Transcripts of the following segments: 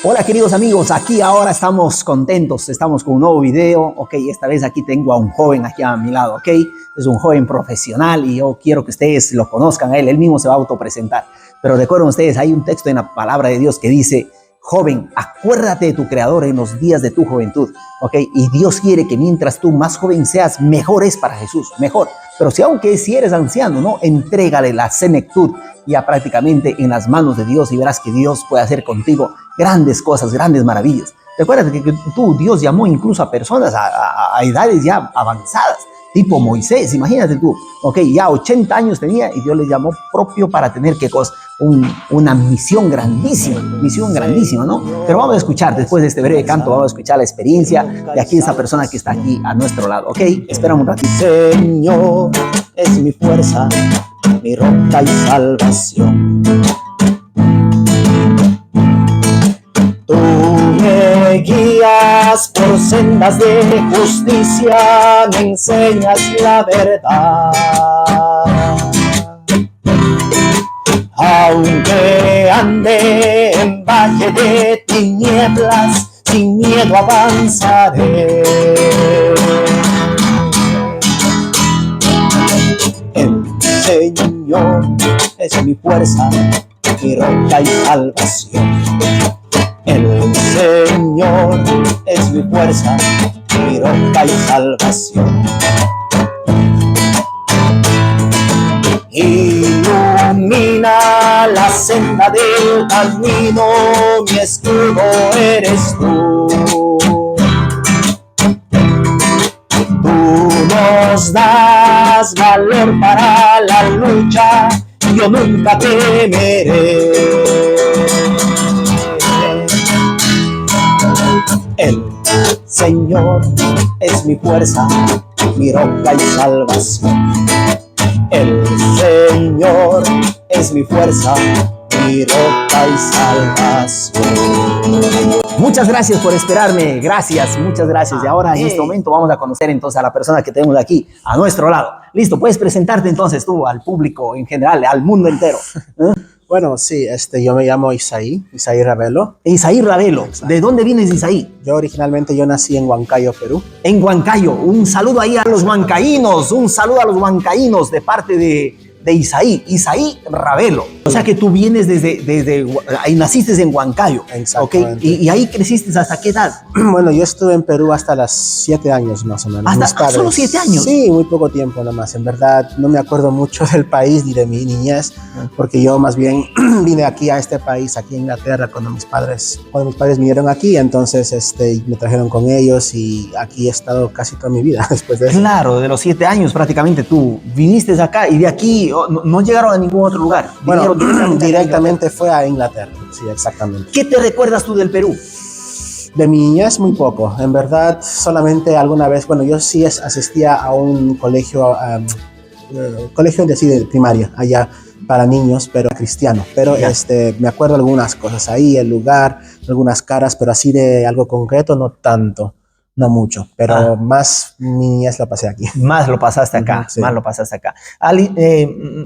Hola queridos amigos, aquí ahora estamos contentos, estamos con un nuevo video, ok, esta vez aquí tengo a un joven aquí a mi lado, ok, es un joven profesional y yo quiero que ustedes lo conozcan a él mismo se va a autopresentar, pero recuerden ustedes, hay un texto en la palabra de Dios que dice, joven, acuérdate de tu Creador en los días de tu juventud, ok, y Dios quiere que mientras tú más joven seas, mejor es para Jesús, mejor, pero si eres anciano, ¿no? Entrégale la senectud ya prácticamente en las manos de Dios y verás que Dios puede hacer contigo grandes cosas, grandes maravillas. Recuerda que tú, Dios llamó incluso a personas a edades ya avanzadas, tipo Moisés, imagínate tú, ok, ya 80 años tenía y Dios le llamó propio para tener, ¿qué cosa? Una misión grandísima, ¿no? Pero vamos a escuchar, después de este breve canto, vamos a escuchar la experiencia de aquí esa persona que está aquí a nuestro lado, ok, espera un ratito. Señor es mi fuerza, mi roca y salvación. Tú me guías por sendas de justicia, me enseñas la verdad. Aunque ande en valle de tinieblas, sin miedo avanzaré. El Señor es mi fuerza, mi roca y salvación. El Señor es mi fuerza, mi roca y salvación. Ilumina la senda del camino, mi escudo eres tú. Tú nos das valor para la lucha, yo nunca temeré. El Señor es mi fuerza, mi roca y salvación. El Señor es mi fuerza, mi roca y salvación. Muchas gracias por esperarme, gracias, muchas gracias. Y ahora en este momento vamos a conocer entonces a la persona que tenemos aquí a nuestro lado. Listo, puedes presentarte entonces tú al público en general, al mundo entero. Bueno, sí, yo me llamo Isaí Ravelo. Isaí Ravelo, ¿de dónde vienes, Isaí? Yo originalmente nací en Huancayo, Perú. En Huancayo, un saludo ahí a los huancaínos, de parte de Isaí Ravelo. O sea que tú vienes desde ahí naciste en Huancayo. Exactamente. ¿Okay? ¿Y ahí creciste hasta qué edad? Bueno, yo estuve en Perú hasta los 7 años más o menos. ¿Solo 7 años? Sí, muy poco tiempo nada más. En verdad no me acuerdo mucho del país ni de mi niñez, porque yo más bien vine aquí a este país, aquí en Inglaterra, cuando mis padres vinieron aquí, entonces me trajeron con ellos y aquí he estado casi toda mi vida después de eso. Claro, de los 7 años prácticamente tú viniste acá y de aquí no llegaron a ningún otro lugar. Bueno, directamente fue a Inglaterra, sí, exactamente. ¿Qué te recuerdas tú del Perú? De mi niñez muy poco, en verdad solamente alguna vez, bueno, yo sí asistía a un colegio de primaria allá para niños, pero cristiano, pero me acuerdo algunas cosas ahí, el lugar, algunas caras, pero así de algo concreto no tanto. No mucho, pero más mi niñez la pasé aquí. Más lo pasaste acá, sí. Más lo pasaste acá.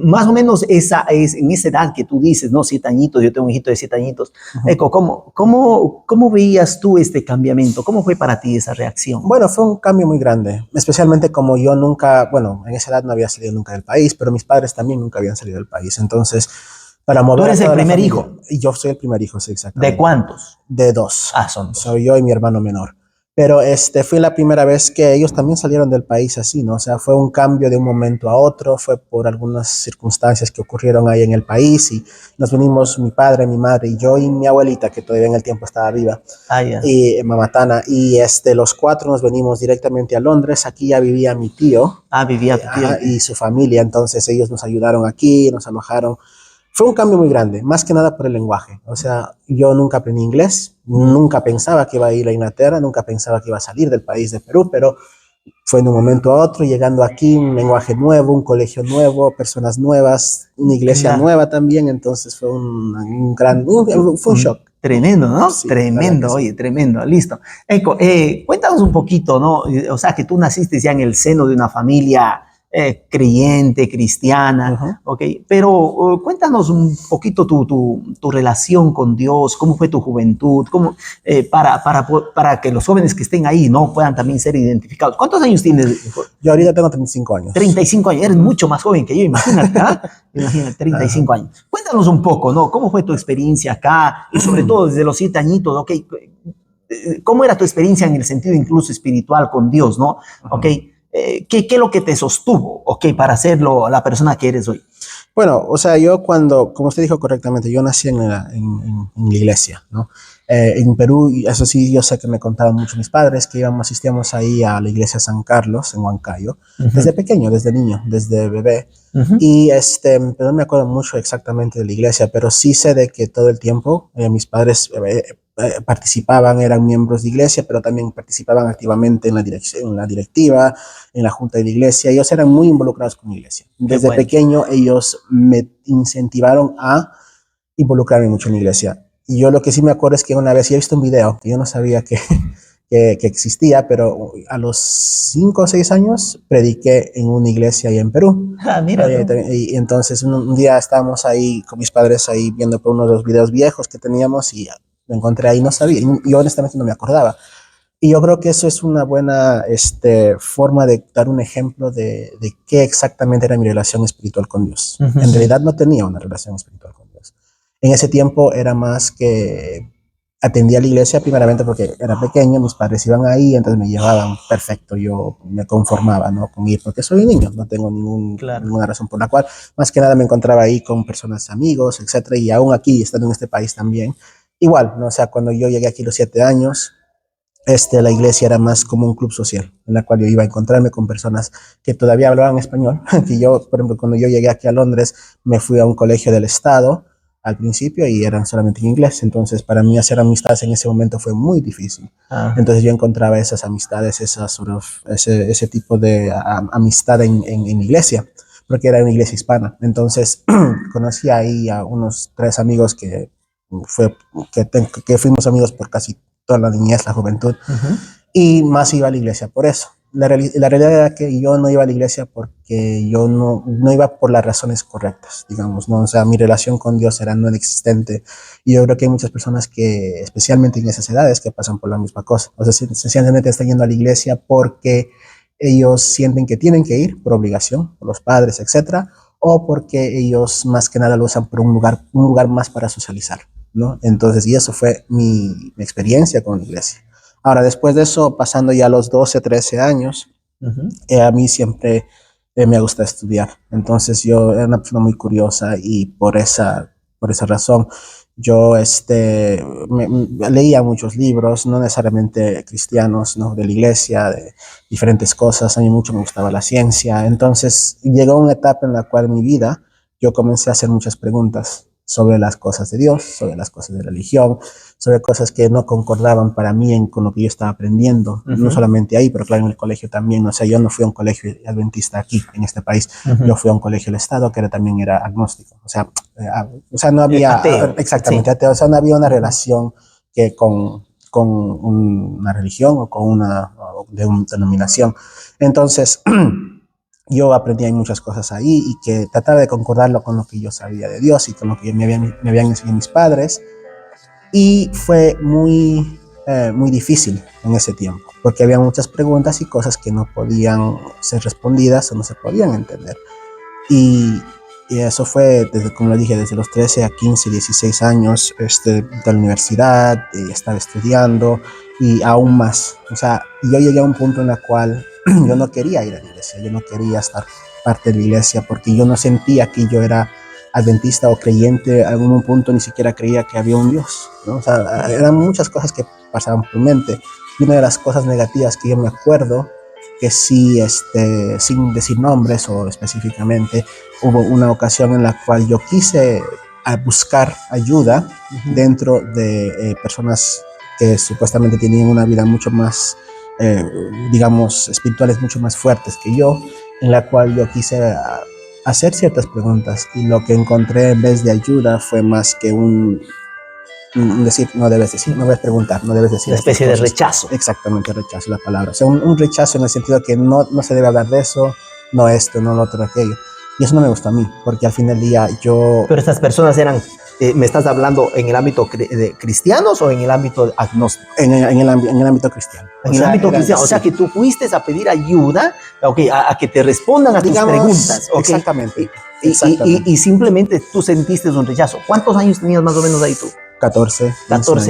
Más o menos en esa edad que tú dices, ¿no? 7 añitos, yo tengo un hijito de 7 añitos. Eco, ¿cómo veías tú este cambiamiento? ¿Cómo fue para ti esa reacción? Bueno, fue un cambio muy grande, especialmente como yo nunca, bueno, en esa edad no había salido nunca del país, pero mis padres también nunca habían salido del país, entonces para mover. ¿Tú eres el primer hijo? Y yo soy el primer hijo, sí, exactamente. ¿De cuántos? De 2. Son 2. Soy yo y mi hermano menor. Pero fue la primera vez que ellos también salieron del país así, ¿no? O sea, fue un cambio de un momento a otro, fue por algunas circunstancias que ocurrieron ahí en el país y nos venimos mi padre, mi madre y yo y mi abuelita, que todavía en el tiempo estaba viva, y mamá Tana, y los 4 nos venimos directamente a Londres. Aquí ya vivía mi tío. Vivía tu tío. Y su familia, entonces ellos nos ayudaron aquí, nos alojaron. Fue un cambio muy grande, más que nada por el lenguaje. O sea, yo nunca aprendí inglés, nunca pensaba que iba a ir a Inglaterra, nunca pensaba que iba a salir del país de Perú, pero fue de un momento a otro, llegando aquí, un lenguaje nuevo, un colegio nuevo, personas nuevas, una iglesia nueva también, entonces fue un shock. Tremendo, ¿no? Sí, tremendo, oye, tremendo, listo. Eco, cuéntanos un poquito, ¿no? O sea, que tú naciste ya en el seno de una familia creyente, cristiana, ¿ok? Pero cuéntanos un poquito tu relación con Dios, cómo fue tu juventud, para que los jóvenes que estén ahí, ¿no? Puedan también ser identificados. ¿Cuántos años tienes? Yo ahorita tengo 35 años. 35 años, eres mucho más joven que yo, imagínate, ¿ah? Imagínate, 35 años. Cuéntanos un poco, ¿no? ¿Cómo fue tu experiencia acá? Y sobre todo desde los 7 añitos, ¿ok? ¿Cómo era tu experiencia en el sentido incluso espiritual con Dios, ¿no? ¿Ok? ¿Qué es lo que te sostuvo, ok, para ser la persona que eres hoy? Bueno, o sea, yo como usted dijo correctamente, yo nací en la iglesia, ¿no? En Perú, y eso sí, yo sé que me contaban mucho mis padres que asistíamos ahí a la iglesia San Carlos en Huancayo, desde pequeño, desde niño, desde bebé. Y pero no me acuerdo mucho exactamente de la iglesia, pero sí sé de que todo el tiempo mis padres participaban, eran miembros de iglesia, pero también participaban activamente en la directiva, en la junta de la iglesia. Ellos eran muy involucrados con la iglesia. Desde pequeño ellos me incentivaron a involucrarme mucho en la iglesia. Y yo lo que sí me acuerdo es que una vez he visto un video que yo no sabía que existía, pero a los 5 o 6 años prediqué en una iglesia ahí en Perú. Ah, mira. Y entonces un día estábamos ahí con mis padres ahí viendo por uno de los videos viejos que teníamos y me encontré ahí, no sabía, y yo honestamente no me acordaba. Y yo creo que eso es una buena forma de dar un ejemplo de qué exactamente era mi relación espiritual con Dios. En realidad no tenía una relación espiritual con Dios. En ese tiempo era más que atendía a la iglesia primeramente porque era pequeño, mis padres iban ahí, entonces me llevaban perfecto, yo me conformaba, ¿no? Con ir, porque soy un niño, no tengo ninguna razón por la cual, más que nada me encontraba ahí con personas, amigos, etcétera, y aún aquí, estando en este país también, igual, ¿no? O sea, cuando yo llegué aquí a los 7 años, la iglesia era más como un club social, en la cual yo iba a encontrarme con personas que todavía hablaban español, que yo, por ejemplo, cuando yo llegué aquí a Londres, me fui a un colegio del Estado, al principio y eran solamente en inglés, entonces para mí hacer amistades en ese momento fue muy difícil. Entonces yo encontraba esas amistades, ese tipo de amistad en iglesia, porque era una iglesia hispana. Entonces conocí ahí a unos 3 amigos que fuimos amigos por casi toda la niñez, la juventud, y más iba a la iglesia por eso. La realidad era que yo no iba a la iglesia porque yo no iba por las razones correctas, digamos, ¿no? O sea, mi relación con Dios era no inexistente. Y yo creo que hay muchas personas que, especialmente en esas edades, que pasan por la misma cosa. O sea, sencillamente están yendo a la iglesia porque ellos sienten que tienen que ir por obligación, por los padres, etcétera, o porque ellos más que nada lo usan por un lugar más para socializar, ¿no? Entonces, y eso fue mi experiencia con la iglesia. Ahora, después de eso, pasando ya a los 12, 13 años, a mí siempre me gusta estudiar. Entonces yo era una persona muy curiosa y por esa razón yo leía muchos libros, no necesariamente cristianos, ¿no? De la iglesia, de diferentes cosas. A mí mucho me gustaba la ciencia. Entonces llegó una etapa en la cual en mi vida yo comencé a hacer muchas preguntas sobre las cosas de Dios, sobre las cosas de religión, sobre cosas que no concordaban para mí con lo que yo estaba aprendiendo, no solamente ahí, pero claro, en el colegio también. O sea, yo no fui a un colegio adventista aquí, en este país, yo fui a un colegio del Estado que también era agnóstico, o sea, no había, ateo, exactamente, sí. ateo, o sea, no había una relación que con una religión o con una denominación. Entonces, yo aprendí muchas cosas ahí y que trataba de concordarlo con lo que yo sabía de Dios y con lo que me habían enseñado mis padres. Y fue muy difícil en ese tiempo, porque había muchas preguntas y cosas que no podían ser respondidas o no se podían entender. Y eso fue, como le dije, desde los 13 a 15, 16 años de la universidad, estaba estudiando y aún más. O sea, yo llegué a un punto en el cual yo no quería ir a la iglesia, yo no quería estar parte de la iglesia porque yo no sentía que yo era adventista o creyente. A algún punto ni siquiera creía que había un Dios, ¿no? O sea, eran muchas cosas que pasaban por mi mente. Y una de las cosas negativas que yo me acuerdo, que sí, sin decir nombres o específicamente, hubo una ocasión en la cual yo quise buscar ayuda dentro de personas que supuestamente tenían una vida mucho más, digamos, espirituales mucho más fuertes que yo, en la cual yo quise hacer ciertas preguntas y lo que encontré en vez de ayuda fue más que un decir, no debes preguntar, no debes decir. Una especie de rechazo. Exactamente, rechazo la palabra. O sea, un rechazo en el sentido que no se debe hablar de eso, no esto, no lo otro, aquello. Y eso no me gustó a mí, porque al fin del día yo... Pero estas personas eran, ¿me estás hablando en el ámbito de cristianos o en el ámbito agnóstico? En el ámbito cristiano. En el ámbito cristiano, o sea que tú fuiste a pedir ayuda, okay, a que te respondan a tus preguntas. Okay. Exactamente. Y simplemente tú sentiste un rechazo. ¿Cuántos años tenías más o menos ahí tú? 14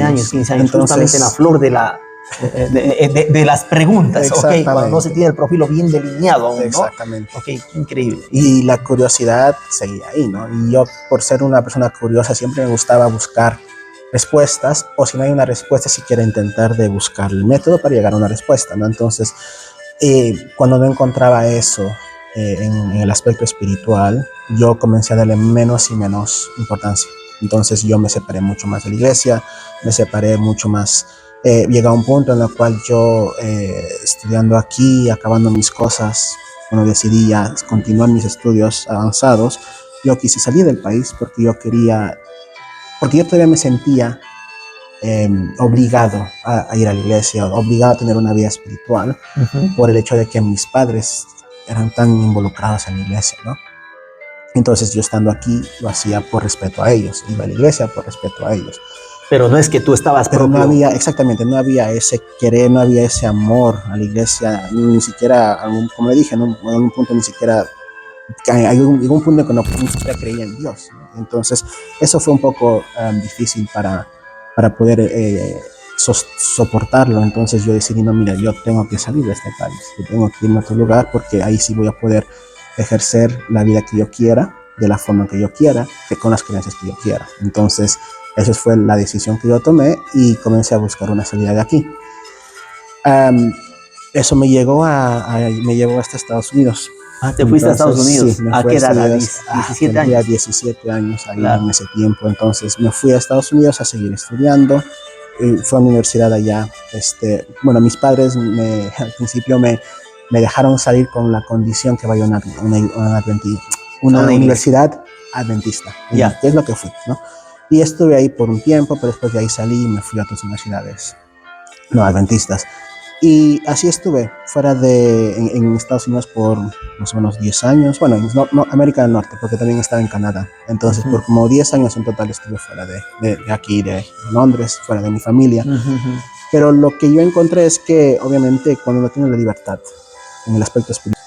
años, 15 años, entonces, justamente en la flor de las preguntas, okay, cuando no se tiene el profilo bien delineado aún, ¿no? Exactamente. Okay, qué increíble. Y la curiosidad seguía ahí, ¿no? Y yo, por ser una persona curiosa, siempre me gustaba buscar respuestas, o si no hay una respuesta, siquiera intentar de buscar el método para llegar a una respuesta, ¿no? Entonces, cuando no encontraba eso en el aspecto espiritual, yo comencé a darle menos y menos importancia. Entonces yo me separé mucho más de la iglesia, me separé mucho más. Llegué a un punto en el cual yo, estudiando aquí, acabando mis cosas, cuando decidí ya continuar mis estudios avanzados, yo quise salir del país porque yo todavía me sentía obligado a ir a la iglesia, obligado a tener una vida espiritual, por el hecho de que mis padres eran tan involucrados en la iglesia, ¿no? Entonces yo estando aquí lo hacía por respeto a ellos, iba a la iglesia por respeto a ellos. Pero no es que tú estabas Pero propio. No había, exactamente, no había ese querer, no había ese amor a la iglesia, ni siquiera, como le dije, en un punto ni siquiera, hay un punto en que no ni siquiera creía en Dios, ¿no? Entonces eso fue un poco difícil para poder soportarlo. Entonces yo decidí, no, mira, yo tengo que salir de este país, yo tengo que irme a otro lugar porque ahí sí voy a poder ejercer la vida que yo quiera, de la forma que yo quiera, que con las creencias que yo quiera. Entonces esa fue la decisión que yo tomé y comencé a buscar una salida de aquí. Eso me llevó hasta Estados Unidos. Ah, te fuiste a Estados Unidos. Sí, ¿A qué edad? 17 años. 17 años ahí, claro, en ese tiempo. Entonces me fui a Estados Unidos a seguir estudiando. Fue a la universidad allá. Bueno, mis padres al principio me dejaron salir con la condición que vaya a una universidad adventista. Yeah. Que es lo que fui, ¿no? Y estuve ahí por un tiempo, pero después de ahí salí y me fui a otras universidades no adventistas. Y así estuve fuera en Estados Unidos por más o menos 10 años. Bueno, no América del Norte, porque también estaba en Canadá. Entonces, por como 10 años en total estuve fuera de aquí, de Londres, fuera de mi familia. Pero lo que yo encontré es que, obviamente, cuando uno tiene la libertad en el aspecto espiritual,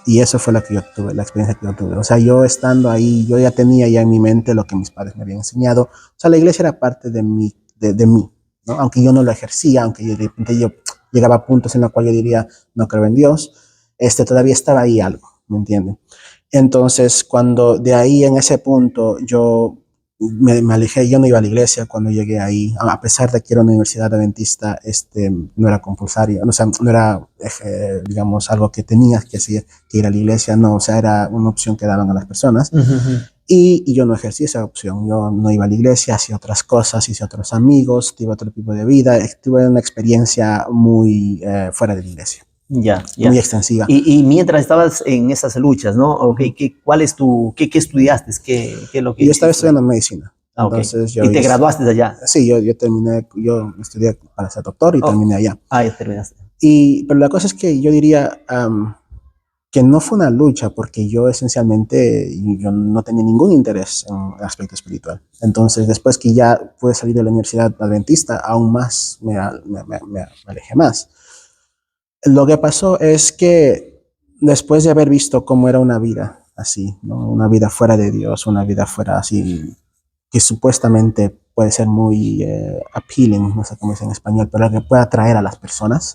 y eso fue la experiencia que yo tuve. O sea, yo estando ahí, yo ya tenía ya en mi mente lo que mis padres me habían enseñado. O sea, la iglesia era parte de mí, ¿no? Aunque yo no lo ejercía, aunque de repente yo llegaba a puntos en los cuales yo diría, no creo en Dios, todavía estaba ahí algo, ¿me entienden? Entonces, cuando de ahí en ese punto yo me alejé, yo no iba a la iglesia cuando llegué ahí, a pesar de que era una universidad adventista, no era compulsaria, o sea, no era, digamos, algo que tenías que hacer, que ir a la iglesia, no, o sea, era una opción que daban a las personas. Y yo no ejercí esa opción, yo no iba a la iglesia, hacía otras cosas, hice otros amigos, tuve otro tipo de vida, tuve una experiencia muy fuera de la iglesia. Ya. Muy extensiva. Y mientras estabas en esas luchas, ¿no? Okay, ¿cuál es qué estudiaste? ¿Qué es lo que yo estaba estudiando medicina. Entonces, ¿y te graduaste de allá? Sí, yo estudié para ser doctor y terminé allá. Ya terminaste. Pero la cosa es que yo diría que no fue una lucha, porque yo esencialmente yo no tenía ningún interés en el aspecto espiritual. Entonces, después que ya pude salir de la universidad adventista, aún más me alejé más. Lo que pasó es que después de haber visto cómo era una vida así, ¿no? Una vida fuera de Dios, una vida fuera así, que supuestamente puede ser muy appealing, no sé cómo es en español, pero que puede atraer a las personas,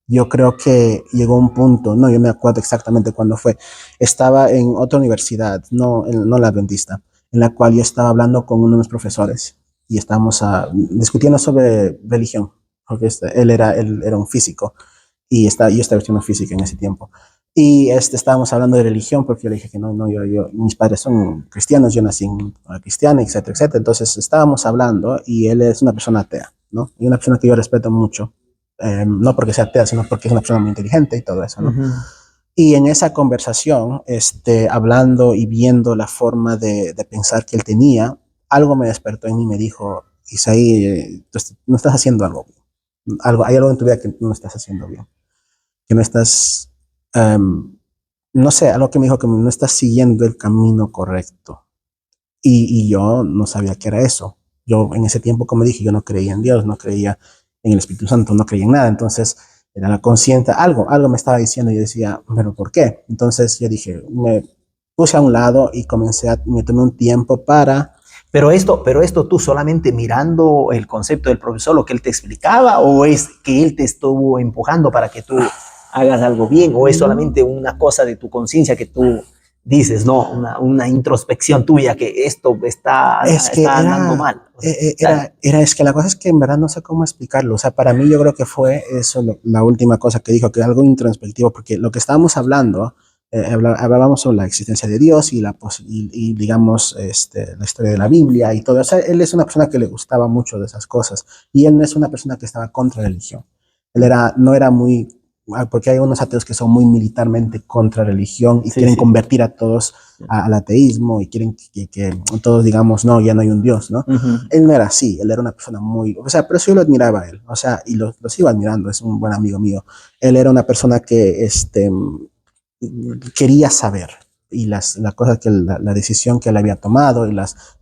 yo creo que llegó un punto, no, yo me acuerdo exactamente cuándo fue, estaba en otra universidad, no la adventista, en la cual yo estaba hablando con uno de los profesores y estábamos discutiendo sobre religión, porque él era un físico y yo estaba estudiando física en ese tiempo. Y estábamos hablando de religión, porque yo le dije que no, mis padres son cristianos, yo nací cristiana, etcétera, etcétera. Entonces estábamos hablando y él es una persona atea, ¿no? Y una persona que yo respeto mucho, no porque sea atea, sino porque es una persona muy inteligente y todo eso, ¿no? Y en esa conversación, hablando y viendo la forma de pensar que él tenía, algo me despertó en mí y me dijo, Isaí, no estás haciendo algo bien. Hay algo en tu vida que no estás haciendo bien, que no estás no sé, algo que me dijo que no estás siguiendo el camino correcto. Y yo no sabía qué era eso. Yo en ese tiempo, como dije, yo no creía en Dios, no creía en el Espíritu Santo, no creía en nada. Entonces, era la consciente, algo me estaba diciendo y yo decía, ¿pero por qué? Entonces yo dije, me puse a un lado y me tomé un tiempo para... Pero esto tú solamente mirando el concepto del profesor, lo que él te explicaba, o es que él te estuvo empujando para que tú hagas algo bien, o es solamente una cosa de tu conciencia que tú dices, no, una introspección tuya que esto está andando mal. Es que la cosa es que en verdad no sé cómo explicarlo. O sea, para mí yo creo que fue eso la última cosa que dijo, que algo introspectivo, porque lo que estábamos hablando, hablábamos sobre la existencia de Dios y digamos, la historia de la Biblia y todo. O sea, él es una persona que le gustaba mucho de esas cosas y él no es una persona que estaba contra la religión. No era muy, porque hay unos ateos que son muy militarmente contra religión y quieren convertir a todos al ateísmo y quieren que todos digamos, no, ya no hay un Dios, ¿no? Él no era así, él era una persona muy, o sea, pero sí yo lo admiraba a él, o sea, y lo sigo admirando, es un buen amigo mío. Él era una persona que, quería saber y la cosa la decisión que él había tomado y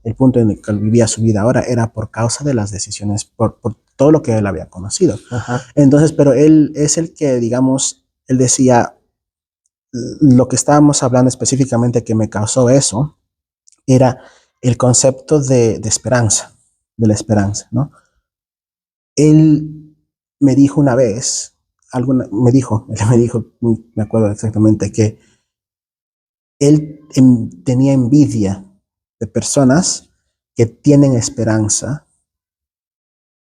el punto en el que él vivía su vida ahora era por causa de las decisiones, por todo lo que él había conocido. Ajá. Entonces, pero él es el que, digamos, él decía, lo que estábamos hablando específicamente que me causó eso, era el concepto de esperanza, de la esperanza, ¿no? Él me dijo una vez, él me dijo, me acuerdo exactamente, que él tenía envidia de personas que tienen esperanza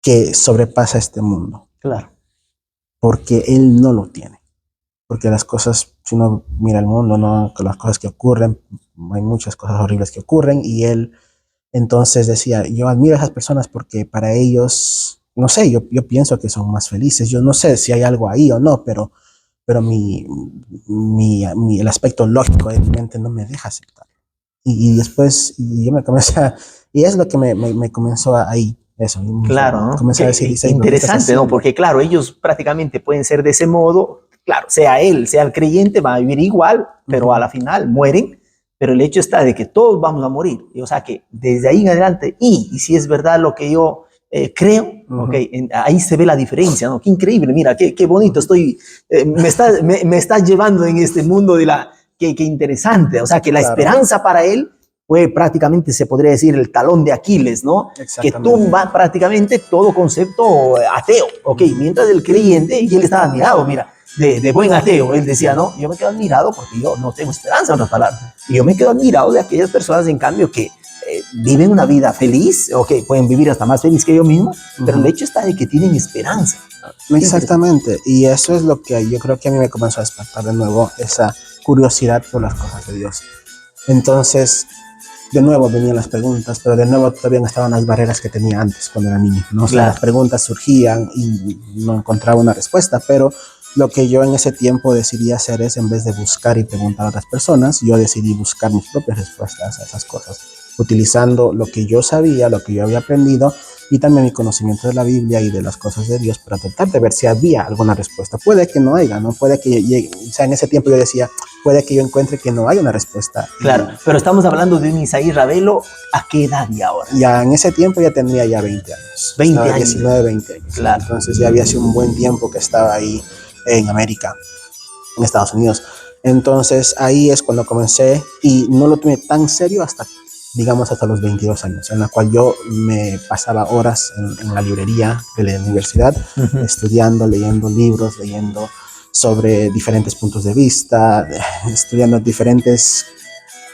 que sobrepasa este mundo. Claro. Porque él no lo tiene. Porque las cosas, si uno mira el mundo, ¿no? Las cosas que ocurren, hay muchas cosas horribles que ocurren y él entonces decía, yo admiro a esas personas porque para ellos, no sé, yo pienso que son más felices. Yo no sé si hay algo ahí o no, pero el aspecto lógico de mi mente no me deja aceptar. Y después, y yo me comencé y es lo que me comenzó ahí, eso. Claro, ¿no? Comencé a decir, interesante, ¿no? Porque claro, ellos prácticamente pueden ser de ese modo, claro, sea él, sea el creyente, va a vivir igual, pero a la final mueren, pero el hecho está de que todos vamos a morir, y, o sea que desde ahí en adelante, y si es verdad lo que yo creo, okay, ahí se ve la diferencia, ¿no? Qué increíble, mira, qué bonito estoy, me está llevando en este mundo de la, qué interesante, o sea que la esperanza para él fue prácticamente, se podría decir, el talón de Aquiles, ¿no? Que tumba prácticamente todo concepto ateo, ok, mientras el creyente, y él estaba admirado, mira, de buen ateo, él decía, no, yo me quedo admirado porque yo no tengo esperanza, en otras palabras, y yo me quedo admirado de aquellas personas, en cambio, que viven una vida feliz, ok, pueden vivir hasta más feliz que yo mismo, pero el hecho está de que tienen esperanza. Exactamente, y eso es lo que yo creo que a mí me comenzó a despertar de nuevo, esa curiosidad por las cosas de Dios. Entonces, de nuevo venían las preguntas, pero de nuevo todavía no estaban las barreras que tenía antes cuando era niño, ¿no? O sea, las preguntas surgían y no encontraba una respuesta, pero lo que yo en ese tiempo decidí hacer es, en vez de buscar y preguntar a otras personas, yo decidí buscar mis propias respuestas a esas cosas, utilizando lo que yo sabía, lo que yo había aprendido y también mi conocimiento de la Biblia y de las cosas de Dios para tratar de ver si había alguna respuesta. Puede que no haya, ¿no? Puede que llegue, o sea, en ese tiempo yo decía, puede que yo encuentre que no hay una respuesta. Claro, pero estamos hablando de un Isaí Ravelo, ¿a qué edad y ahora? Ya en ese tiempo ya tendría ya 20 años. 20 años. 19, 20 años. Claro. Entonces ya había sido un buen tiempo que estaba ahí en América, en Estados Unidos. Entonces ahí es cuando comencé y no lo tomé tan serio hasta, digamos, hasta los 22 años, en la cual yo me pasaba horas en la librería de la universidad, estudiando, leyendo libros, leyendo sobre diferentes puntos de vista, estudiando diferentes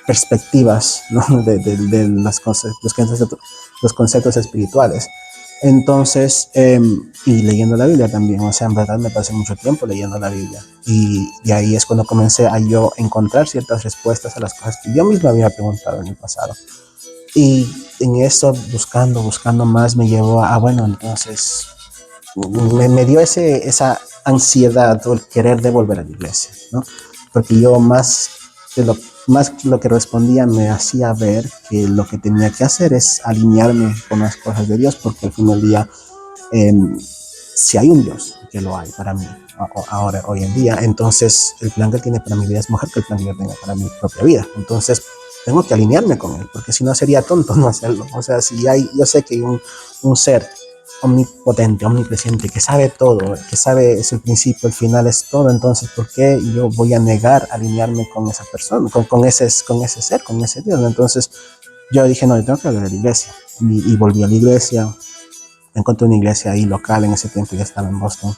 perspectivas, ¿no? de los conceptos espirituales. Entonces, y leyendo la Biblia también, o sea, en verdad me pasé mucho tiempo leyendo la Biblia. Y ahí es cuando comencé a yo encontrar ciertas respuestas a las cosas que yo mismo había preguntado en el pasado. Y en eso, buscando más, me llevó a bueno, entonces, me dio esa ansiedad o el querer de volver a la iglesia, ¿no? Porque yo más lo que respondía me hacía ver que lo que tenía que hacer es alinearme con las cosas de Dios, porque al fin del día, si hay un Dios, que lo hay para mí, ahora, hoy en día. Entonces, el plan que él tiene para mi vida es mejor que el plan que yo tenga para mi propia vida. Entonces, tengo que alinearme con él, porque si no sería tonto no hacerlo. O sea, si hay, yo sé que hay un ser omnipotente, omnipresente, que sabe todo, que sabe es el principio, el final es todo, entonces ¿por qué yo voy a negar alinearme con esa persona, con ese ser, con ese Dios? Entonces yo dije, no, yo tengo que volver a la iglesia, y volví a la iglesia, encontré una iglesia ahí local, en ese tiempo ya estaba en Boston,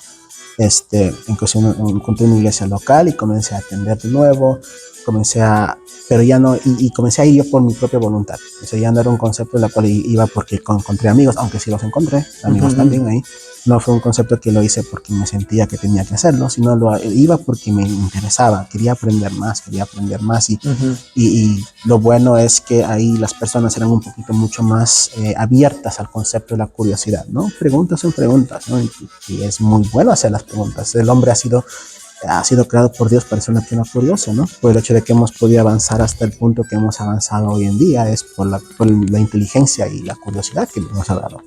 encontré una iglesia local y comencé a atender de nuevo, pero ya no, y comencé a ir yo por mi propia voluntad. O sea, ya no era un concepto en el cual iba porque encontré amigos, aunque sí los encontré, amigos también ahí. No fue un concepto que lo hice porque me sentía que tenía que hacerlo, sino iba porque me interesaba, quería aprender más, y lo bueno es que ahí las personas eran un poquito mucho más abiertas al concepto de la curiosidad, ¿no? Preguntas son preguntas, ¿no? Y es muy bueno hacer las preguntas. El hombre ha sido creado por Dios para ser una persona curiosa, ¿no? Por el hecho de que hemos podido avanzar hasta el punto que hemos avanzado hoy en día, es por la inteligencia y la curiosidad que nos ha dado.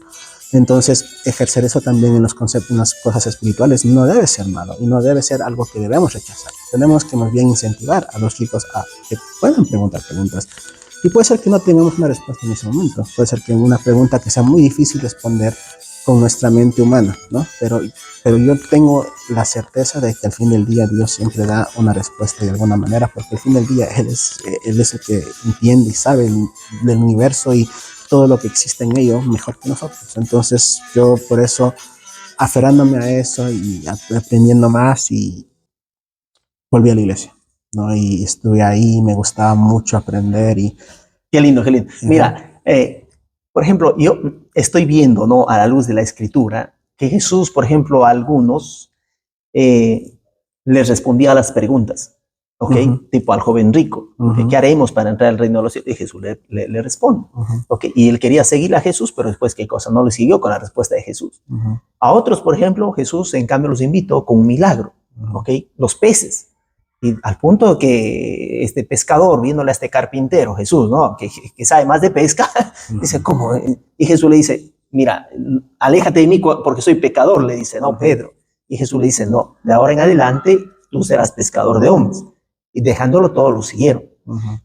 Entonces, ejercer eso también en los conceptos, en las cosas espirituales, no debe ser malo y no debe ser algo que debemos rechazar. Tenemos que más bien incentivar a los chicos a que puedan preguntar preguntas. Y puede ser que no tengamos una respuesta en ese momento. Puede ser que una pregunta que sea muy difícil responder con nuestra mente humana, ¿no? Pero yo tengo la certeza de que al fin del día Dios siempre da una respuesta de alguna manera, porque al fin del día Él es el que entiende y sabe del universo y todo lo que existe en ello mejor que nosotros. Entonces yo por eso, aferrándome a eso y aprendiendo más, y volví a la iglesia, ¿no? Y estuve ahí, me gustaba mucho aprender y... Qué lindo, qué lindo. Mira, por ejemplo, yo estoy viendo, ¿no? A la luz de la Escritura, que Jesús, por ejemplo, a algunos les respondía a las preguntas, ¿ok? Tipo al joven rico, ¿qué haremos para entrar al reino de los cielos? Y Jesús le responde, ¿ok? Y él quería seguir a Jesús, pero después, ¿qué cosa? No le siguió con la respuesta de Jesús. A otros, por ejemplo, Jesús, en cambio, los invitó con un milagro, ¿ok? Los peces. Y al punto de que este pescador, viéndole a este carpintero, Jesús, ¿no? Que sabe más de pesca, dice, ¿cómo? Y Jesús le dice, mira, aléjate de mí porque soy pecador, le dice, ¿no, Pedro? Y Jesús le dice, no, de ahora en adelante tú serás pescador de hombres. Y dejándolo todo, lo siguieron.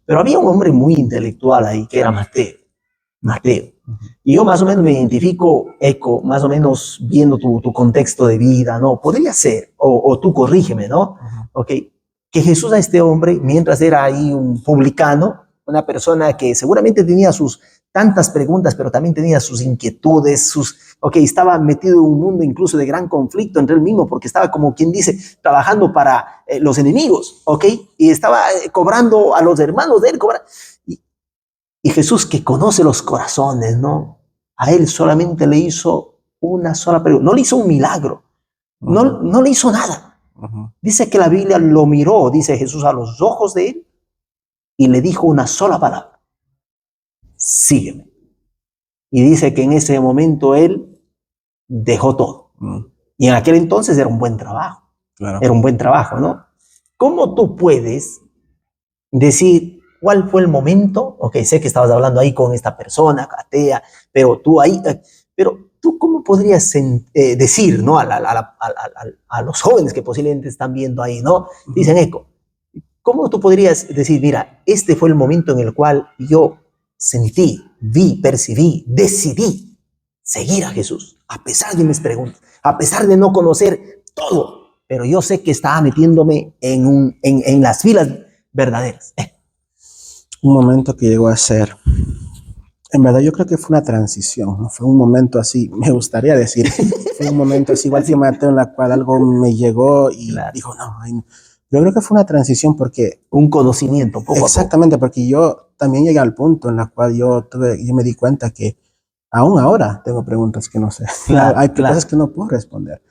Pero había un hombre muy intelectual ahí, que era Mateo. Y yo más o menos me identifico, Eco, más o menos viendo tu contexto de vida, ¿no? Podría ser, o tú corrígeme, ¿no? Ok, que Jesús a este hombre, mientras era ahí un publicano, una persona que seguramente tenía sus tantas preguntas, pero también tenía sus inquietudes, estaba metido en un mundo incluso de gran conflicto entre él mismo, porque estaba, como quien dice, trabajando para los enemigos, ¿ok? Y estaba cobrando a los hermanos de él, y Jesús, que conoce los corazones, ¿no? A él solamente le hizo una sola pregunta, no le hizo un milagro, no le hizo nada. Dice que la Biblia lo miró, dice Jesús, a los ojos de él y le dijo una sola palabra: sígueme. Y dice que en ese momento él dejó todo. Y en aquel entonces era un buen trabajo. Claro. Era un buen trabajo, ¿no? ¿Cómo tú puedes decir cuál fue el momento? Ok, sé que estabas hablando ahí con esta persona, atea, pero tú ahí... pero ¿tú cómo podrías decir, ¿no? A los jóvenes que posiblemente están viendo ahí, ¿no? Dicen, Eco, ¿cómo tú podrías decir, mira, este fue el momento en el cual yo sentí, vi, percibí, decidí seguir a Jesús, a pesar de mis preguntas, a pesar de no conocer todo, pero yo sé que estaba metiéndome en las filas verdaderas? Un momento que llegó a ser... En verdad yo creo que fue una transición, ¿no? Fue un momento así, me gustaría decir, fue un momento así igual que Mateo, en la cual algo me llegó y claro, dijo, no, yo creo que fue una transición porque... Un conocimiento, poco a poco. Exactamente, porque yo también llegué al punto en la cual yo me di cuenta que aún ahora tengo preguntas que no sé, claro, hay cosas que no puedo responder.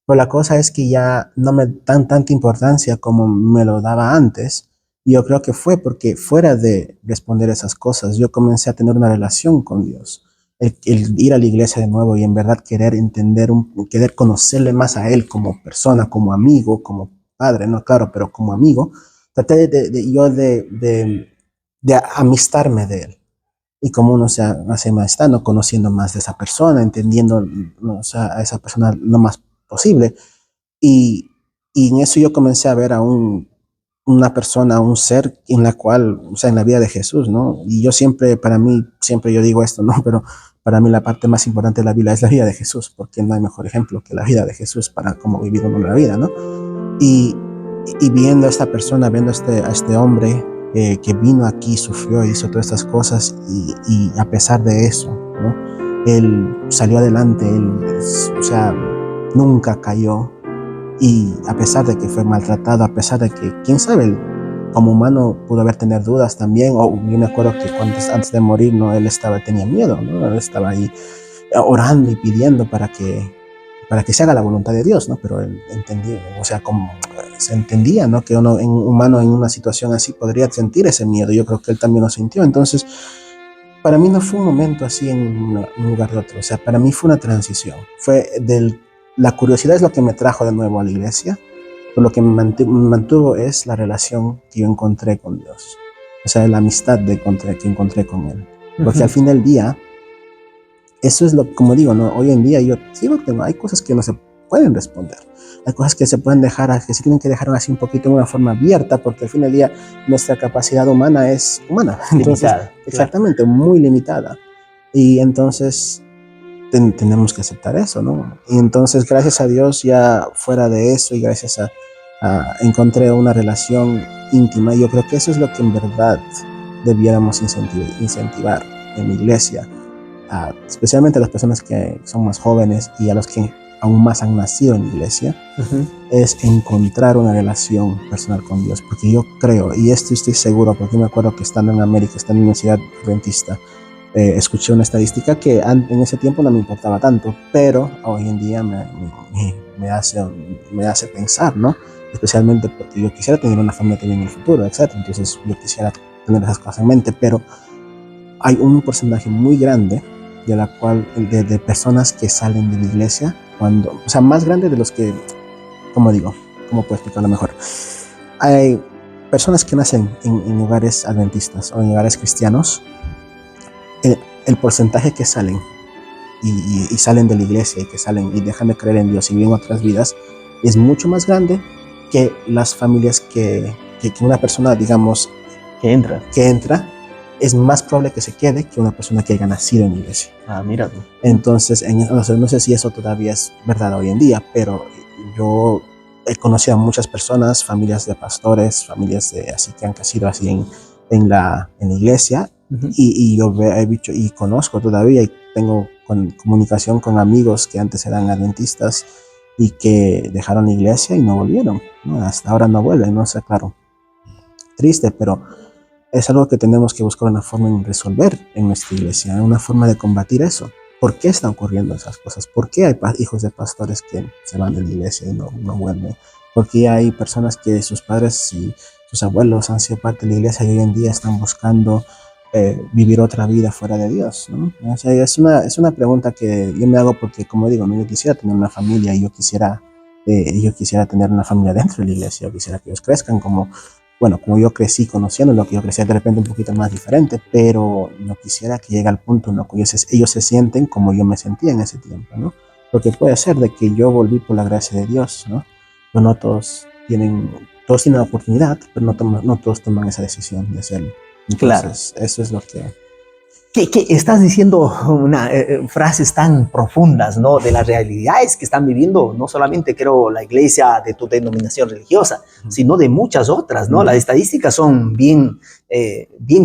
Pero la cosa es que ya no me dan tanta importancia como me lo daba antes. Y yo creo que fue porque fuera de responder esas cosas, yo comencé a tener una relación con Dios. El ir a la iglesia de nuevo y en verdad querer entender, querer conocerle más a Él como persona, como amigo, como padre, no claro, pero como amigo. Traté de amistarme de Él. Y como uno se hace más estando, conociendo más de esa persona, entendiendo, ¿no? O sea, a esa persona lo más posible. Y Y en eso yo comencé a ver a una persona, un ser en la cual, o sea, en la vida de Jesús, ¿no? Y yo siempre, para mí, siempre yo digo esto, ¿no? Pero para mí la parte más importante de la Biblia es la vida de Jesús, porque no hay mejor ejemplo que la vida de Jesús para cómo vivir uno la vida, ¿no? Y, y viendo a esta persona, viendo a este hombre que vino aquí, sufrió y hizo todas estas cosas, y a pesar de eso, ¿no? Él salió adelante, él, o sea, nunca cayó, y a pesar de que fue maltratado, a pesar de que, quién sabe, como humano pudo haber tener dudas también, o yo me acuerdo que antes de morir, ¿no? Él tenía miedo, ¿no? Él estaba ahí orando y pidiendo para que se haga la voluntad de Dios, ¿no? Pero él entendía, o sea, como se entendía, ¿no? Que un humano en una situación así podría sentir ese miedo. Yo creo que él también lo sintió. Entonces, para mí no fue un momento así en un lugar de otro. O sea, para mí fue una transición. La curiosidad es lo que me trajo de nuevo a la iglesia, pero lo que me mantuvo es la relación que yo encontré con Dios. O sea, la amistad que encontré con Él. Porque al fin del día, eso es como digo, ¿no? Hoy en día yo sigo hay cosas que no se pueden responder. Hay cosas que se pueden que se tienen que dejar así un poquito en una forma abierta, porque al fin del día nuestra capacidad humana es humana. Entonces, Limitada, exactamente, claro. Muy limitada. Y entonces tenemos que aceptar eso, ¿no? Y entonces, gracias a Dios, ya fuera de eso y gracias a encontré una relación íntima. Y yo creo que eso es lo que en verdad debiéramos incentivar en la iglesia, especialmente a las personas que son más jóvenes y a los que aún más han nacido en la iglesia, es encontrar una relación personal con Dios. Porque yo creo, y esto estoy seguro, porque me acuerdo que estando en América, estando en la Universidad Adventista, escuché una estadística que en ese tiempo no me importaba tanto, pero hoy en día me hace pensar, ¿no? Especialmente porque yo quisiera tener una familia también en el futuro, etc. Entonces yo quisiera tener esas cosas en mente, pero hay un porcentaje muy grande de personas que salen de la iglesia o sea, más grande de los que, ¿cómo digo? ¿Cómo puedo explicarlo mejor? Hay personas que nacen en hogares adventistas o en hogares cristianos. El porcentaje que salen y salen de la iglesia y que salen y dejan de creer en Dios y viven otras vidas es mucho más grande que las familias que una persona, digamos, que entra, es más probable que se quede que una persona que haya nacido en la iglesia. Mira. Entonces, no sé si eso todavía es verdad hoy en día, pero yo he conocido a muchas personas, familias de pastores, familias así que han crecido así en la iglesia. Y yo he dicho y conozco todavía y tengo comunicación con amigos que antes eran adventistas y que dejaron la iglesia y no volvieron, ¿no? Hasta ahora no vuelven, no sé, claro, triste, pero es algo que tenemos que buscar una forma de resolver en nuestra iglesia, una forma de combatir eso. ¿Por qué están ocurriendo esas cosas? ¿Por qué hay hijos de pastores que se van de la iglesia y no vuelven? ¿Por qué hay personas que sus padres y sus abuelos han sido parte de la iglesia y hoy en día están buscando vivir otra vida fuera de Dios, ¿no? O sea, es una pregunta que yo me hago porque, como digo, ¿no? Yo quisiera tener una familia y yo quisiera tener una familia dentro de la iglesia. Yo quisiera que ellos crezcan como yo crecí conociendo lo que yo crecí de repente un poquito más diferente, pero no quisiera que llegue al punto en el que ellos se sienten como yo me sentía en ese tiempo, ¿no? Porque puede ser de que yo volví por la gracia de Dios, ¿no? Pero no todos tienen la oportunidad, pero no todos toman esa decisión de hacerlo. Entonces, claro. Eso es lo que... Que estás diciendo frases tan profundas, ¿no? De las realidades que están viviendo, no solamente creo la iglesia de tu denominación religiosa, sino de muchas otras, ¿no? Las estadísticas son bien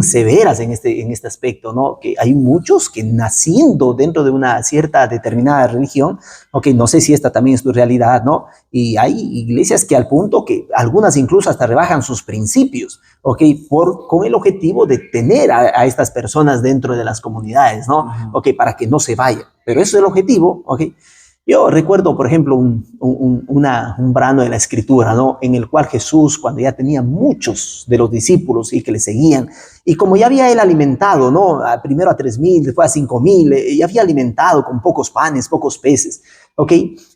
severas en este aspecto, ¿no? Que hay muchos que naciendo dentro de una cierta determinada religión, no sé si esta también es tu realidad, ¿no? Y hay iglesias que al punto que algunas incluso hasta rebajan sus principios, con el objetivo de tener a estas personas dentro de las comunidades, ¿no? Para que no se vayan. Pero eso es el objetivo, Yo recuerdo, por ejemplo, un brano de la Escritura, ¿no? En el cual Jesús, cuando ya tenía muchos de los discípulos y que le seguían, y como ya había él alimentado, ¿no? Primero a 3,000, después a 5,000, ya había alimentado con pocos panes, pocos peces,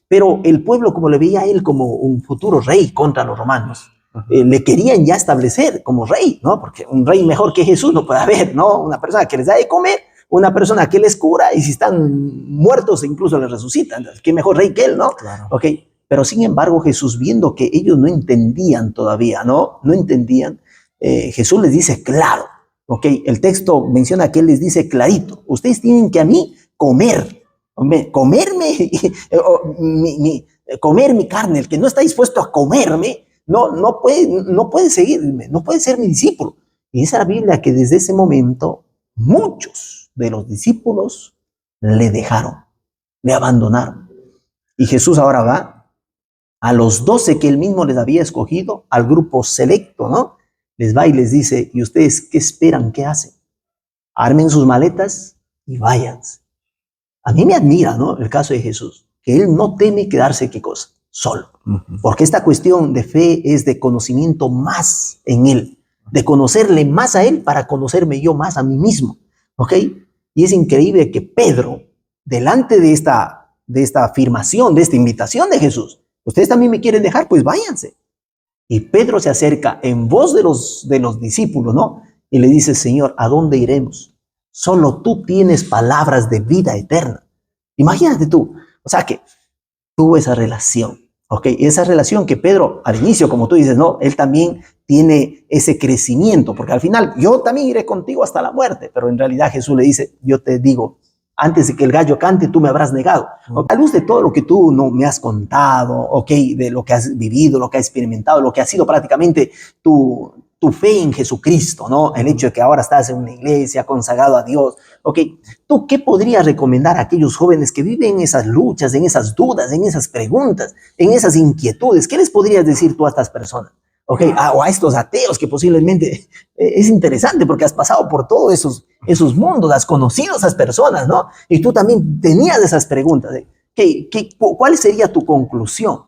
Pero el pueblo, como le veía a él como un futuro rey contra los romanos, le querían ya establecer como rey, ¿no? Porque un rey mejor que Jesús no puede haber, ¿no? Una persona que les da de comer, una persona que les cura y si están muertos incluso les resucitan. ¿Qué mejor rey que él, no? Claro. Pero sin embargo, Jesús, viendo que ellos no entendían todavía, ¿no? No entendían, Jesús les dice claro, ¿ok? El texto menciona que Él les dice clarito, ustedes tienen que a mí comer, comerme, comer mi carne. El que no está dispuesto a comerme, no puede seguirme, no puede ser mi discípulo. Y dice la Biblia que desde ese momento muchos de los discípulos le dejaron, le abandonaron. Y Jesús ahora va a los 12 que Él mismo les había escogido, al grupo selecto, ¿no? Les va y les dice, ¿y ustedes qué esperan? ¿Qué hacen? Armen sus maletas y váyanse. A mí me admira, ¿no? El caso de Jesús, que Él no teme quedarse, ¿qué cosa? Solo. Porque esta cuestión de fe es de conocimiento más en Él, de conocerle más a Él para conocerme yo más a mí mismo, ¿ok? Y es increíble que Pedro, delante de esta afirmación, de esta invitación de Jesús, ustedes también me quieren dejar, pues váyanse. Y Pedro se acerca en voz de los discípulos, ¿no? Y le dice, Señor, ¿a dónde iremos? Solo tú tienes palabras de vida eterna. Imagínate tú, o sea que tuvo esa relación, ¿ok? Esa relación que Pedro al inicio, como tú dices, ¿no? Él también tiene ese crecimiento, porque al final yo también iré contigo hasta la muerte, pero en realidad Jesús le dice, yo te digo, antes de que el gallo cante, tú me habrás negado. A luz de todo lo que tú no me has contado, ¿ok? De lo que has vivido, lo que has experimentado, lo que ha sido prácticamente tu fe en Jesucristo, ¿no? El hecho de que ahora estás en una iglesia consagrado a Dios, ¿ok? ¿Tú qué podrías recomendar a aquellos jóvenes que viven en esas luchas, en esas dudas, en esas preguntas, en esas inquietudes? ¿Qué les podrías decir tú a estas personas? ¿Ok? O a estos ateos que posiblemente es interesante porque has pasado por todos esos mundos, has conocido a esas personas, ¿no? Y tú también tenías esas preguntas. ¿Cuál sería tu conclusión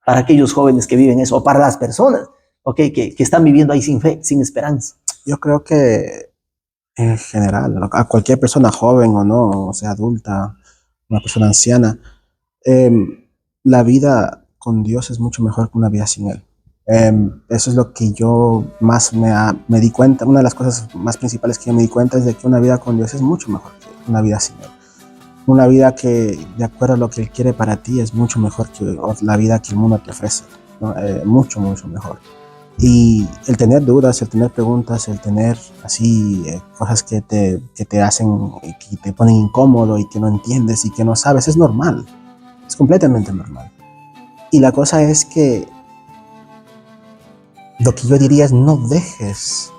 para aquellos jóvenes que viven eso o para las personas, ¿ok? Que están viviendo ahí sin fe, sin esperanza? Yo creo que en general, a cualquier persona joven o no, o sea, adulta, una persona anciana, eh, la vida con Dios es mucho mejor que una vida sin Él. Eso es lo que yo más me di cuenta. Una de las cosas más principales que yo me di cuenta es de que una vida con Dios es mucho mejor que una vida sin Él. Una vida que, de acuerdo a lo que Él quiere para ti, es mucho mejor que la vida que el mundo te ofrece, ¿no? Mucho, mucho mejor. Y el tener dudas, el tener preguntas, el tener así cosas que te hacen, que te ponen incómodo y que no entiendes y que no sabes, es normal. Es completamente normal. Y la cosa es que lo que yo diría es no dejes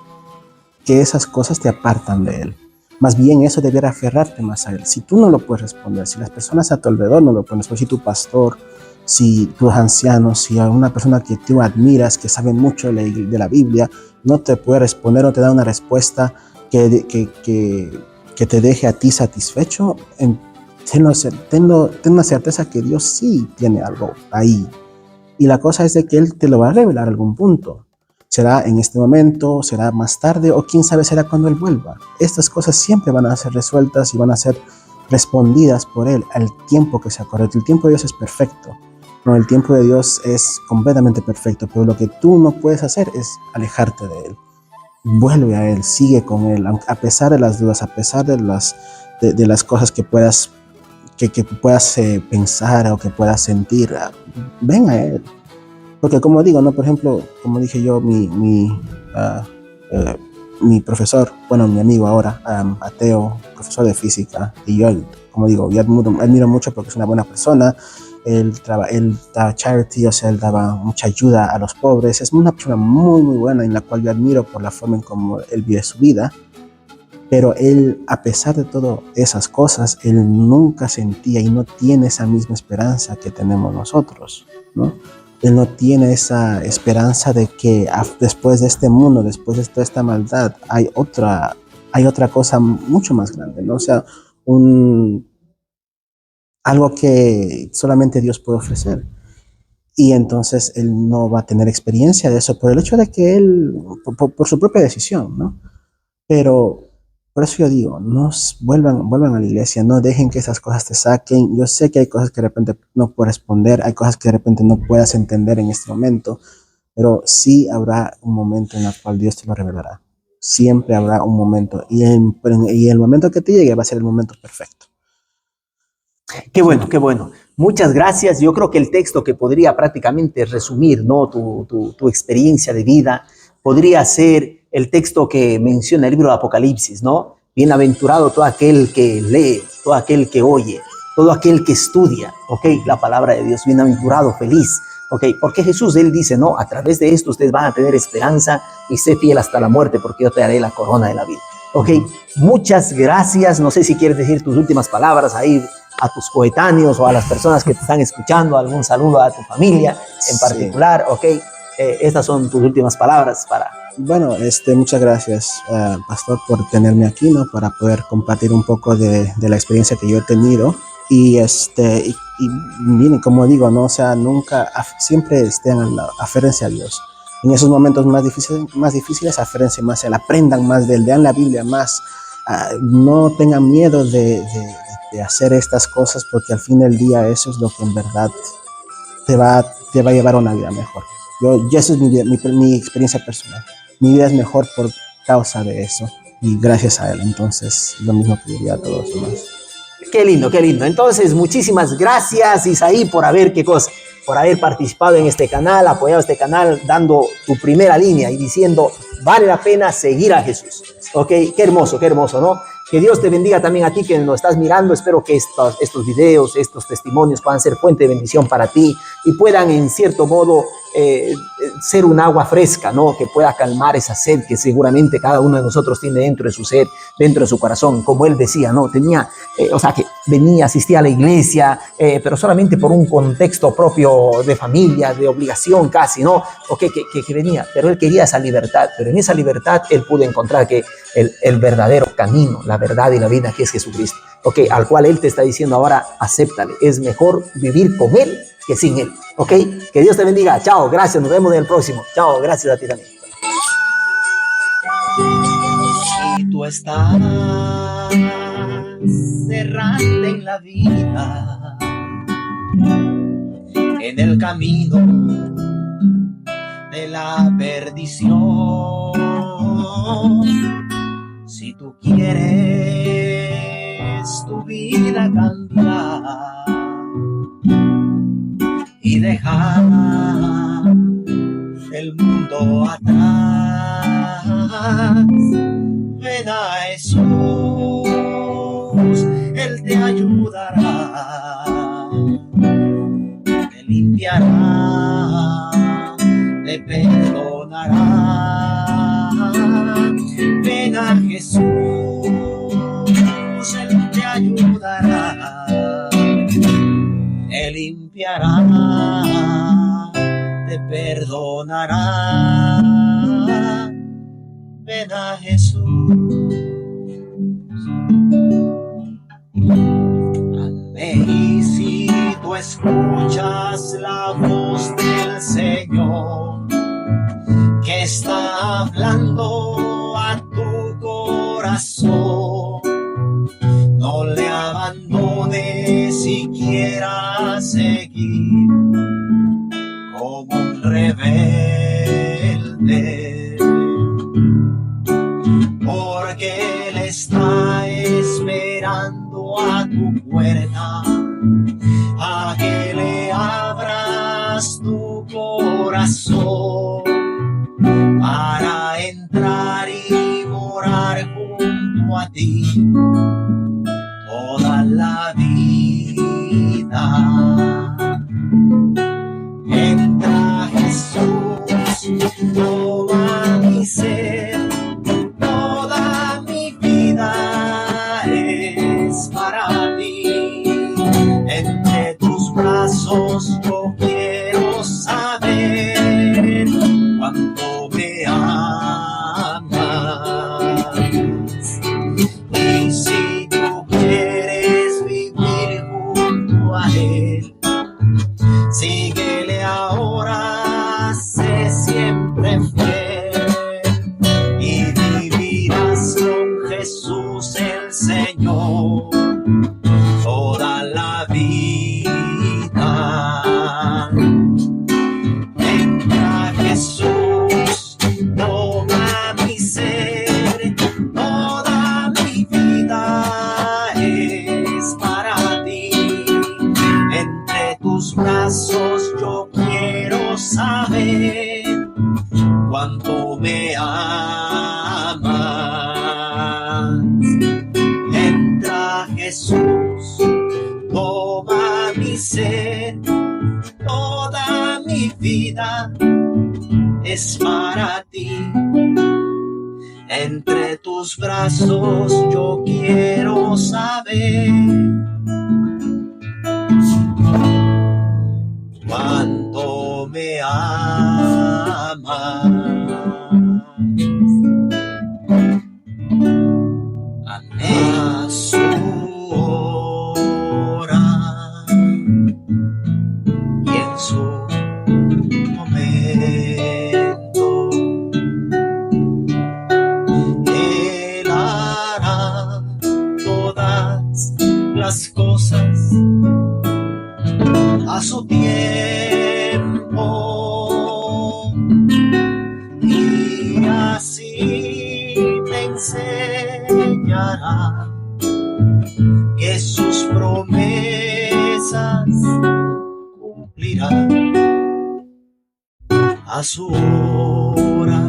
que esas cosas te apartan de Él. Más bien eso debiera aferrarte más a Él. Si tú no lo puedes responder, si las personas a tu alrededor no lo pueden responder, si tu pastor, si tus ancianos, si alguna persona que tú admiras, que sabe mucho de la Biblia, no te puede responder o te da una respuesta que te deje a ti satisfecho, ten una certeza que Dios sí tiene algo ahí. Y la cosa es de que Él te lo va a revelar a algún punto. Será en este momento, será más tarde o quién sabe será cuando Él vuelva. Estas cosas siempre van a ser resueltas y van a ser respondidas por Él al tiempo que sea correcto. El tiempo de Dios es perfecto. No, el tiempo de Dios es completamente perfecto, pero lo que tú no puedes hacer es alejarte de Él. Vuelve a Él, sigue con Él, a pesar de las dudas, a pesar de las cosas que puedas pensar o que puedas sentir. Ven a Él. Porque como digo, ¿no? Por ejemplo, como dije yo, mi profesor, bueno, mi amigo ahora, ateo, profesor de física, y yo, como digo, yo admiro mucho porque es una buena persona. Él daba charity, o sea, él daba mucha ayuda a los pobres. Es una persona muy, muy buena en la cual yo admiro por la forma en cómo él vive su vida. Pero él, a pesar de todas esas cosas, él nunca sentía y no tiene esa misma esperanza que tenemos nosotros, ¿no? Él no tiene esa esperanza de que después de este mundo, después de toda esta maldad, hay otra cosa mucho más grande, ¿no? O sea, algo que solamente Dios puede ofrecer. Y entonces él no va a tener experiencia de eso por el hecho de que él, por su propia decisión, ¿no? Pero por eso yo digo, no vuelvan a la iglesia, no dejen que esas cosas te saquen. Yo sé que hay cosas que de repente no puedes responder, hay cosas que de repente no puedas entender en este momento, pero sí habrá un momento en el cual Dios te lo revelará. Siempre habrá un momento y el momento que te llegue va a ser el momento perfecto. Qué bueno, qué bueno. Muchas gracias. Yo creo que el texto que podría prácticamente resumir, ¿no?, tu experiencia de vida podría ser el texto que menciona el libro de Apocalipsis, ¿no? Bienaventurado todo aquel que lee, todo aquel que oye, todo aquel que estudia, ¿ok? La palabra de Dios, bienaventurado, feliz, ¿ok? Porque Jesús, Él dice, ¿no? A través de esto ustedes van a tener esperanza y sé fiel hasta la muerte porque yo te daré la corona de la vida, ¿ok? Muchas gracias. No sé si quieres decir tus últimas palabras ahí a tus coetáneos o a las personas que te están escuchando, algún saludo a tu familia en particular, ¿ok? Estas son tus últimas palabras para... Bueno, muchas gracias, Pastor, por tenerme aquí, ¿no? Para poder compartir un poco de la experiencia que yo he tenido. Y miren, como digo, ¿no? O sea, nunca, siempre aférense a Dios. En esos momentos más difíciles, aférense más a Él, aprendan más de Él, lean la Biblia más. No tengan miedo de hacer estas cosas, porque al fin del día eso es lo que en verdad te va a llevar a una vida mejor. Eso es mi experiencia personal. Mi vida es mejor por causa de eso y gracias a Él. Entonces, lo mismo que diría a todos los demás. Qué lindo, qué lindo. Entonces, muchísimas gracias, Isaí, por haber participado en este canal, apoyado este canal, dando tu primera línea y diciendo, vale la pena seguir a Jesús. Ok, qué hermoso, ¿no? Que Dios te bendiga también a ti que nos estás mirando. Espero que estos videos, estos testimonios puedan ser fuente de bendición para ti y puedan, en cierto modo, ser un agua fresca, ¿no? Que pueda calmar esa sed que seguramente cada uno de nosotros tiene dentro de su ser, dentro de su corazón. Como él decía, ¿no? Tenía, que venía, asistía a la iglesia, pero solamente por un contexto propio de familia, de obligación casi, ¿no? Que venía, pero él quería esa libertad, pero en esa libertad él pudo encontrar que el verdadero camino, la verdad y la vida, que es Jesucristo, al cual él te está diciendo ahora, acéptale, es mejor vivir con él que sin él, ¿ok? Que Dios te bendiga. Chao, gracias, nos vemos en el próximo. Chao, gracias a ti también. Si tú estás errante en la vida, en el camino de la perdición, si tú quieres tu vida cambiar y dejar el mundo atrás, ven a Jesús, Él te ayudará, te limpiará, te perdonará. Ven a Jesús, Él te ayudará, te limpiará, te perdonará. Ven a Jesús. Amén. Y si tú escuchas la voz del Señor que está hablando a tu corazón, no le abandones si quieras seguir como un rebelde, porque Él está esperando a tu puerta, a que le abras tu corazón para entrar y morar junto a ti toda la vida. Entra Jesús, toma mi ser, toda mi vida es para ti. Entre tus brazos yo quiero saber cuánto me amas. Y si tú quieres vivir junto a Él, síguele ahora, sé siempre fiel y vivirás con Jesús el Señor toda la vida. Entra Jesús, toma mi ser, toda mi vida es para ti. tus brazos yo quiero saber cuánto me amas. Entra Jesús, toma mi ser, toda mi vida es para ti. Entre tus brazos yo quiero saber cuánto me amas. A su hora y en su momento Él hará todas las cosas a su tiempo, y así te enseñará que sus promesas cumplirá a su hora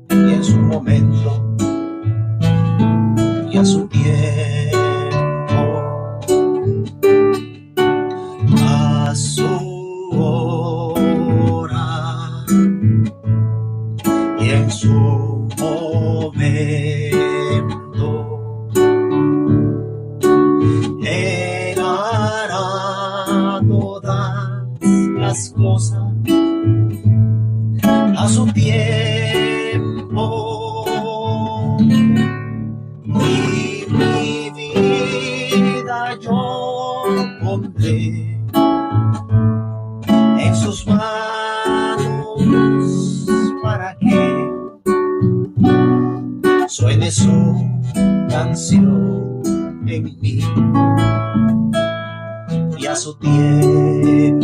y en su momento y a su tiempo. A su hora y en su momento Él hará todas las cosas a su tiempo, y mi vida yo pondré en sus manos para que suene su canción en mí y a su tiempo.